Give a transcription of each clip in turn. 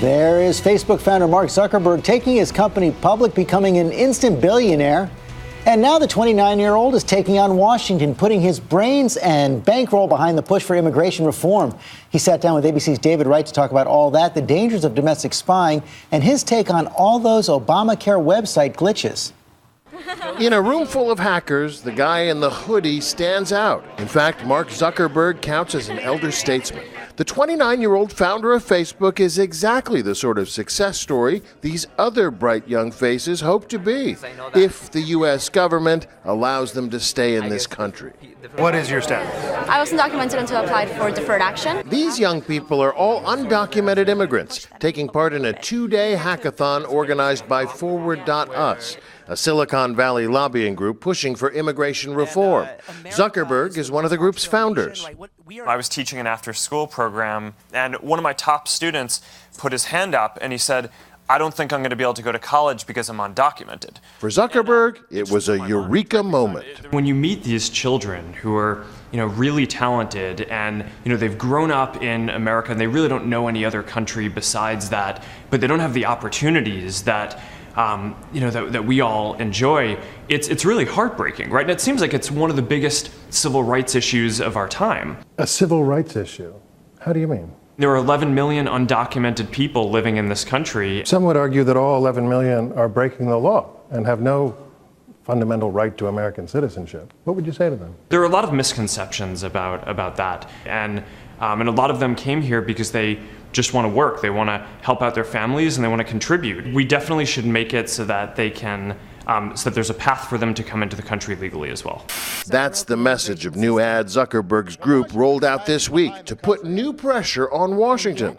There is Facebook founder Mark Zuckerberg taking his company public, becoming an instant billionaire. And now the 29-year-old is taking on Washington, putting his brains and bankroll behind the push for immigration reform. He sat down with ABC's David Wright to talk about all that, the dangers of domestic spying, and his take on all those Obamacare website glitches. In a room full of hackers, the guy in the hoodie stands out. In fact, Mark Zuckerberg counts as an elder statesman. The 29-year-old founder of Facebook is exactly the sort of success story these other bright young faces hope to be, if the U.S. government allows them to stay in this country. What is your status? I was undocumented until I applied for deferred action. These young people are all undocumented immigrants, taking part in a 2-day hackathon organized by Forward.us, a Silicon Valley lobbying group pushing for immigration reform. Zuckerberg is one of the group's founders. I was teaching an after-school program, and one of my top students put his hand up and he said, "I don't think I'm going to be able to go to college because I'm undocumented." For Zuckerberg, it was a eureka moment. When you meet these children who are, really talented and, they've grown up in America and they really don't know any other country besides that, but they don't have the opportunities that that we all enjoy, it's really heartbreaking, right? And it seems like it's one of the biggest civil rights issues of our time. A civil rights issue? How do you mean? There are 11 million undocumented people living in this country. Some would argue that all 11 million are breaking the law and have no fundamental right to American citizenship. What would you say to them? There are a lot of misconceptions about that, and a lot of them came here because they just want to work, they want to help out their families, and they want to contribute. We definitely should make it so that they can, so that there's a path for them to come into the country legally as well. That's the message of new ad Zuckerberg's group rolled out this week to put new pressure on Washington.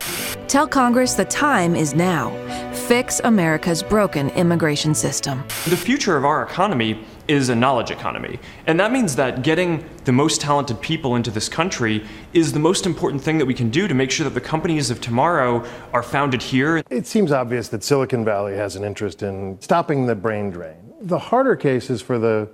Tell Congress the time is now. Fix America's broken immigration system. The future of our economy is a knowledge economy. And that means that getting the most talented people into this country is the most important thing that we can do to make sure that the companies of tomorrow are founded here. It seems obvious that Silicon Valley has an interest in stopping the brain drain. The harder case is for the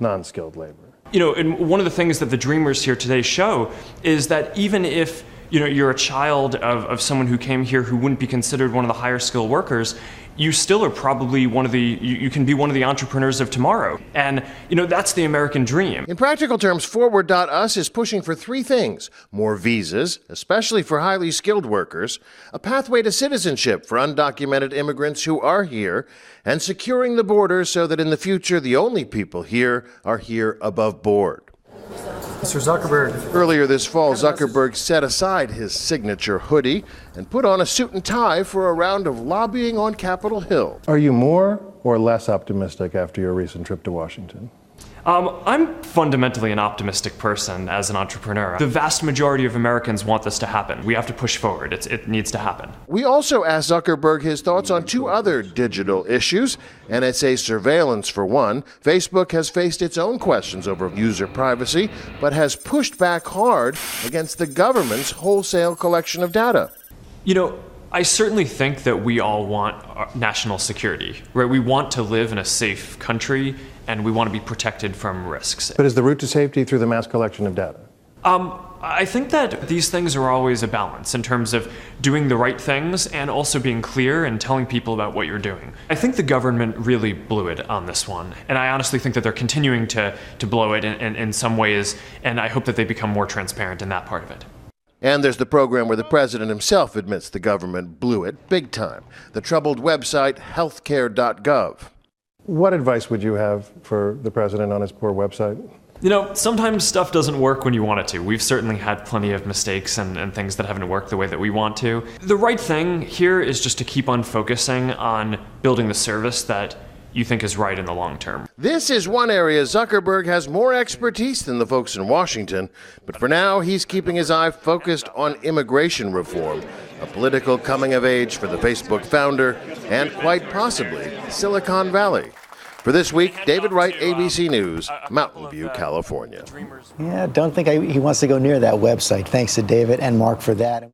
non-skilled labor. And one of the things that the Dreamers here today show is that even if you're a child of someone who came here who wouldn't be considered one of the higher skilled workers, you still are probably you can be one of the entrepreneurs of tomorrow. And, that's the American dream. In practical terms, Forward.us is pushing for 3 things: more visas, especially for highly skilled workers, a pathway to citizenship for undocumented immigrants who are here, and securing the border so that in the future the only people here are here above board. Mr. Zuckerberg. Earlier this fall, Zuckerberg set aside his signature hoodie and put on a suit and tie for a round of lobbying on Capitol Hill. Are you more or less optimistic after your recent trip to Washington? I'm fundamentally an optimistic person as an entrepreneur. The vast majority of Americans want this to happen. We have to push forward. It needs to happen. We also asked Zuckerberg his thoughts on 2 other digital issues. NSA surveillance, for one. Facebook has faced its own questions over user privacy, but has pushed back hard against the government's wholesale collection of data. I certainly think that we all want national security, right? We want to live in a safe country, and we want to be protected from risks. But is the route to safety through the mass collection of data? I think that these things are always a balance in terms of doing the right things and also being clear and telling people about what you're doing. I think the government really blew it on this one, and I honestly think that they're continuing to blow it in some ways, and I hope that they become more transparent in that part of it. And there's the program where the president himself admits the government blew it big time. The troubled website Healthcare.gov. What advice would you have for the president on his poor website? Sometimes stuff doesn't work when you want it to. We've certainly had plenty of mistakes and things that haven't worked the way that we want to. The right thing here is just to keep on focusing on building the service that you think is right in the long term. This is one area Zuckerberg has more expertise than the folks in Washington, but for now he's keeping his eye focused on immigration reform, a political coming of age for the Facebook founder and quite possibly Silicon Valley. For this week, David Wright, ABC News, Mountain View, California. Yeah, don't think he wants to go near that website. Thanks to David and Mark for that.